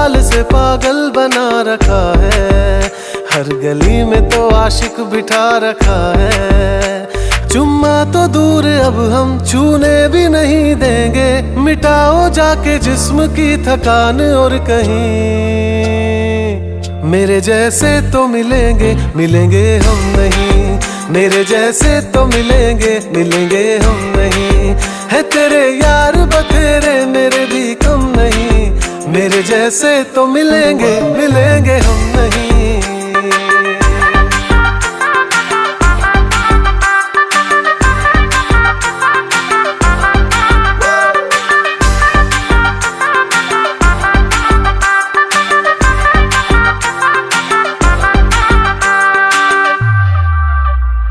साल से पागल बना रखा है, हर गली में तो आशिक बिठा रखा है। चुम्मा तो दूर अब हम छूने भी नहीं देंगे, मिटाओ जाके जिस्म की थकान और कहीं मेरे जैसे तो मिलेंगे मिलेंगे हम नहीं, मेरे जैसे तो मिलेंगे मिलेंगे हम नहीं। है तेरे यार बतेरे मेरे भी कम नहीं, मेरे जैसे तो मिलेंगे मिलेंगे हम